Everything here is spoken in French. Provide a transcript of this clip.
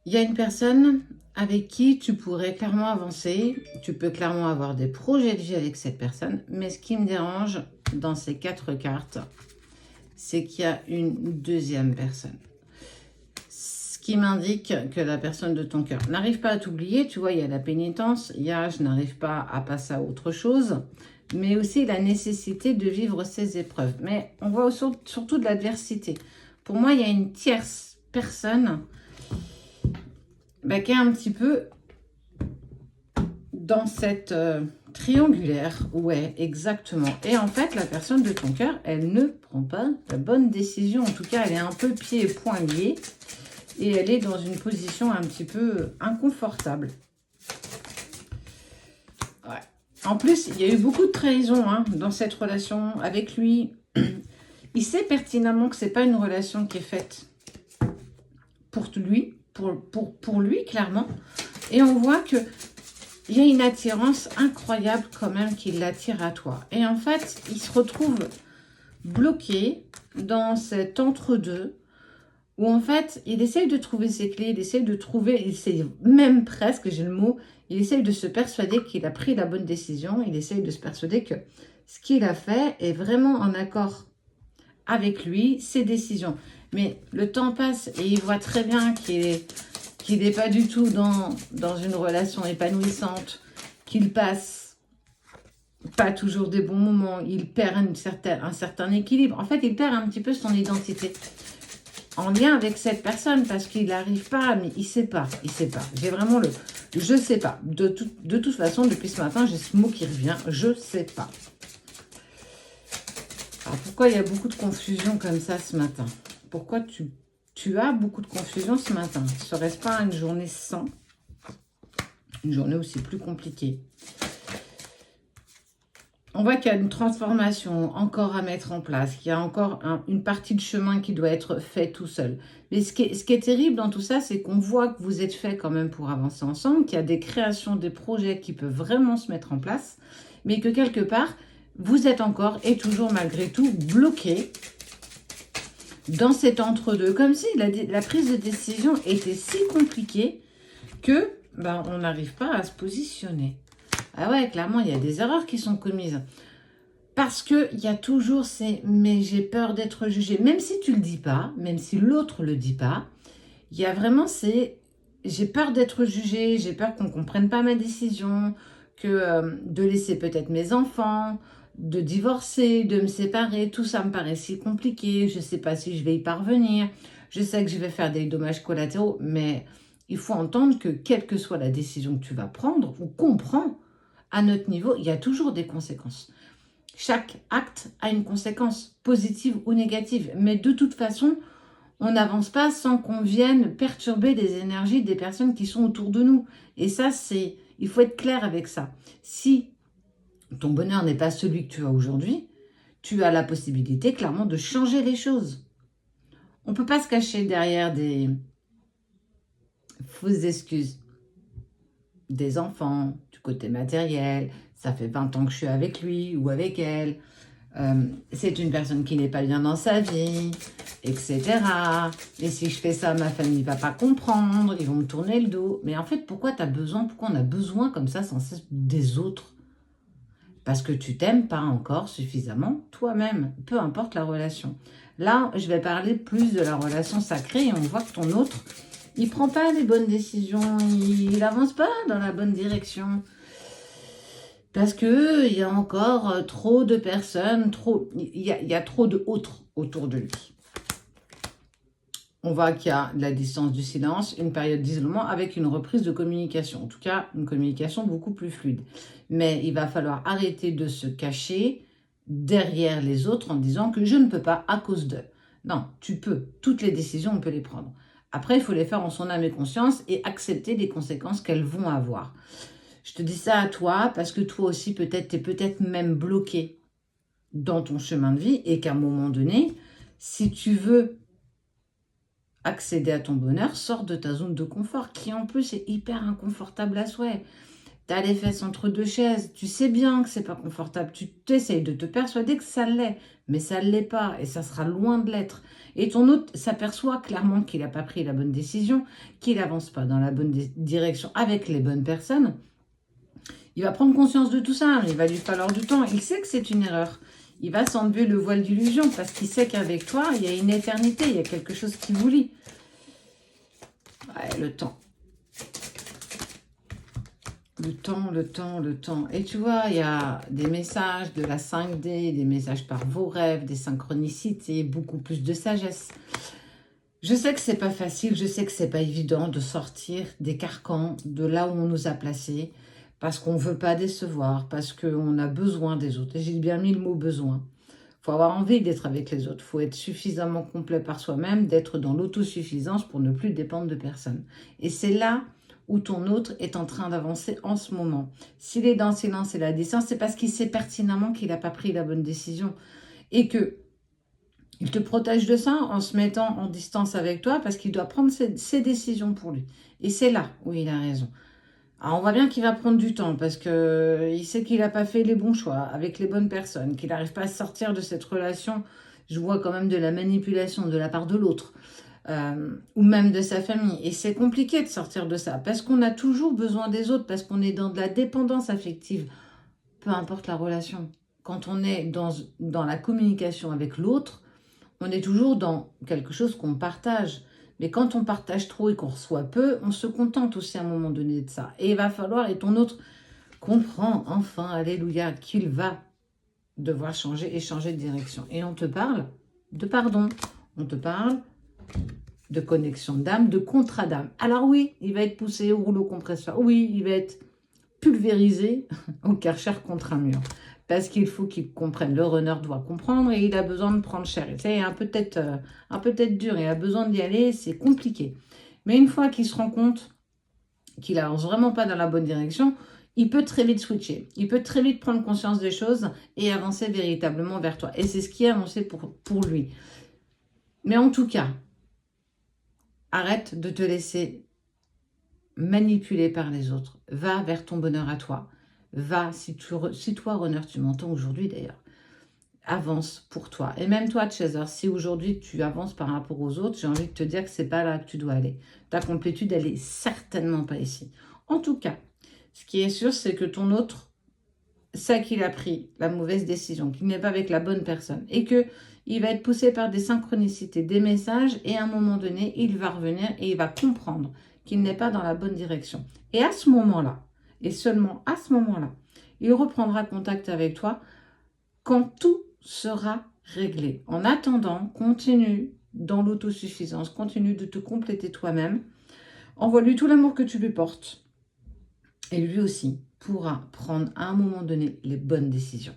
Il y a une personne avec qui tu pourrais clairement avancer, tu peux clairement avoir des projets de vie avec cette personne, mais ce qui me dérange dans ces 4 cartes, c'est qu'il y a une deuxième personne. Ce qui m'indique que la personne de ton cœur n'arrive pas à t'oublier, tu vois, il y a la pénitence, il y a je n'arrive pas à passer à autre chose, mais aussi la nécessité de vivre ces épreuves. Mais on voit surtout de l'adversité. Pour moi, il y a une tierce personne qui est un petit peu dans cette triangulaire. Ouais, exactement. Et en fait, la personne de ton cœur, elle ne prend pas la bonne décision. En tout cas, elle est un peu pieds et poings liés. Et elle est dans une position un petit peu inconfortable. Ouais. En plus, il y a eu beaucoup de trahison dans cette relation avec lui. Il sait pertinemment que ce n'est pas une relation qui est faite pour lui, pour lui, clairement. Et on voit que il y a une attirance incroyable quand même qui l'attire à toi. Et en fait, il se retrouve bloqué dans cet entre-deux où en fait, il essaye de trouver ses clés, il essaye même presque, j'ai le mot, il essaye de se persuader qu'il a pris la bonne décision, il essaye de se persuader que ce qu'il a fait est vraiment en accord avec lui, ses décisions. Mais le temps passe et il voit très bien qu'il n'est pas du tout dans une relation épanouissante, qu'il passe pas toujours des bons moments, il perd un certain équilibre. En fait, il perd un petit peu son identité en lien avec cette personne parce qu'il n'arrive pas, mais il ne sait pas. J'ai vraiment le « je ne sais pas ». De toute façon, depuis ce matin, j'ai ce mot qui revient, « je ne sais pas ». Alors, pourquoi il y a beaucoup de confusion comme ça ce matin? Pourquoi tu as beaucoup de confusion ce matin? Serait-ce pas une journée sans? Une journée aussi plus compliquée. On voit qu'il y a une transformation encore à mettre en place, qu'il y a encore une partie de chemin qui doit être fait tout seul. Mais ce qui est terrible dans tout ça, c'est qu'on voit que vous êtes fait quand même pour avancer ensemble, qu'il y a des créations, des projets qui peuvent vraiment se mettre en place, mais que quelque part, vous êtes encore et toujours malgré tout bloqué dans cet entre-deux. Comme si la prise de décision était si compliquée que on n'arrive pas à se positionner. Ah ouais, clairement, il y a des erreurs qui sont commises. Parce qu'il y a toujours ces « mais j'ai peur d'être jugé ». Même si tu ne le dis pas, même si l'autre ne le dit pas, il y a vraiment ces « j'ai peur d'être jugé, j'ai peur qu'on ne comprenne pas ma décision, que de laisser peut-être mes enfants, de divorcer, de me séparer, tout ça me paraît si compliqué, je ne sais pas si je vais y parvenir, je sais que je vais faire des dommages collatéraux, mais il faut entendre que quelle que soit la décision que tu vas prendre ou qu'on prend, à notre niveau, il y a toujours des conséquences. Chaque acte a une conséquence, positive ou négative. Mais de toute façon, on n'avance pas sans qu'on vienne perturber les énergies des personnes qui sont autour de nous. Et ça, il faut être clair avec ça. Si ton bonheur n'est pas celui que tu as aujourd'hui, tu as la possibilité clairement de changer les choses. On ne peut pas se cacher derrière des fausses excuses. Des enfants, du côté matériel, ça fait 20 ans que je suis avec lui ou avec elle, c'est une personne qui n'est pas bien dans sa vie, etc. Et si je fais ça, ma famille ne va pas comprendre, ils vont me tourner le dos. Mais en fait, pourquoi on a besoin comme ça sans cesse des autres? Parce que tu t'aimes pas encore suffisamment toi-même, peu importe la relation. Là, je vais parler plus de la relation sacrée et on voit que ton autre, il prend pas les bonnes décisions, il avance pas dans la bonne direction. Parce que il y a encore trop de personnes, il y a trop d'autres autour de lui. On voit qu'il y a de la distance du silence, une période d'isolement avec une reprise de communication. En tout cas, une communication beaucoup plus fluide. Mais il va falloir arrêter de se cacher derrière les autres en disant que je ne peux pas à cause d'eux. Non, tu peux. Toutes les décisions, on peut les prendre. Après, il faut les faire en son âme et conscience et accepter les conséquences qu'elles vont avoir. Je te dis ça à toi parce que toi aussi, peut-être, tu es peut-être même bloqué dans ton chemin de vie et qu'à un moment donné, si tu veux accéder à ton bonheur, sors de ta zone de confort qui en plus est hyper inconfortable à souhait. Tu as les fesses entre deux chaises, tu sais bien que c'est pas confortable, tu t'essayes de te persuader que ça l'est, mais ça ne l'est pas et ça sera loin de l'être. Et ton autre s'aperçoit clairement qu'il n'a pas pris la bonne décision, qu'il n'avance pas dans la bonne direction avec les bonnes personnes. Il va prendre conscience de tout ça, il va lui falloir du temps. Il sait que c'est une erreur. Il va s'enlever le voile d'illusion parce qu'il sait qu'avec toi, il y a une éternité, il y a quelque chose qui vous lie. Ouais, le temps. Le temps. Et tu vois, il y a des messages de la 5D, des messages par vos rêves, des synchronicités, beaucoup plus de sagesse. Je sais que c'est pas facile, je sais que c'est pas évident de sortir des carcans, de là où on nous a placés, parce qu'on veut pas décevoir, parce qu'on a besoin des autres. Et j'ai bien mis le mot besoin. Faut avoir envie d'être avec les autres. Faut être suffisamment complet par soi-même, d'être dans l'autosuffisance pour ne plus dépendre de personne. Et c'est là où ton autre est en train d'avancer en ce moment. S'il est dans le silence et la distance, c'est parce qu'il sait pertinemment qu'il n'a pas pris la bonne décision. Et que il te protège de ça en se mettant en distance avec toi parce qu'il doit prendre ses décisions pour lui. Et c'est là où il a raison. Alors on voit bien qu'il va prendre du temps parce qu'il sait qu'il n'a pas fait les bons choix avec les bonnes personnes, qu'il n'arrive pas à sortir de cette relation. Je vois quand même de la manipulation de la part de l'autre. Ou même de sa famille. Et c'est compliqué de sortir de ça, parce qu'on a toujours besoin des autres, parce qu'on est dans de la dépendance affective, peu importe la relation. Quand on est dans la communication avec l'autre, on est toujours dans quelque chose qu'on partage. Mais quand on partage trop et qu'on reçoit peu, on se contente aussi à un moment donné de ça. Et il va falloir, et ton autre comprend enfin, alléluia, qu'il va devoir changer et changer de direction. Et on te parle de pardon, on te parle de connexion d'âme, de contrat d'âme. Alors oui, il va être poussé au rouleau compresseur. Oui, il va être pulvérisé au Karcher contre un mur. Parce qu'il faut qu'il comprenne. Le runner doit comprendre et il a besoin de prendre cher. C'est un peu peut-être dur. Il a besoin d'y aller. C'est compliqué. Mais une fois qu'il se rend compte qu'il avance vraiment pas dans la bonne direction, il peut très vite switcher. Il peut très vite prendre conscience des choses et avancer véritablement vers toi. Et c'est ce qui est annoncé pour lui. Mais en tout cas, arrête de te laisser manipuler par les autres. Va vers ton bonheur à toi. Va, si toi, runner, tu m'entends aujourd'hui d'ailleurs, avance pour toi. Et même toi, chaser, si aujourd'hui tu avances par rapport aux autres, j'ai envie de te dire que c'est pas là que tu dois aller. Ta complétude, elle est certainement pas ici. En tout cas, ce qui est sûr, c'est que ton autre sait qu'il a pris la mauvaise décision, qu'il n'est pas avec la bonne personne et que il va être poussé par des synchronicités, des messages et à un moment donné, il va revenir et il va comprendre qu'il n'est pas dans la bonne direction. Et à ce moment-là, et seulement à ce moment-là, il reprendra contact avec toi quand tout sera réglé. En attendant, continue dans l'autosuffisance, continue de te compléter toi-même. Envoie-lui tout l'amour que tu lui portes. Et lui aussi pourra prendre à un moment donné les bonnes décisions.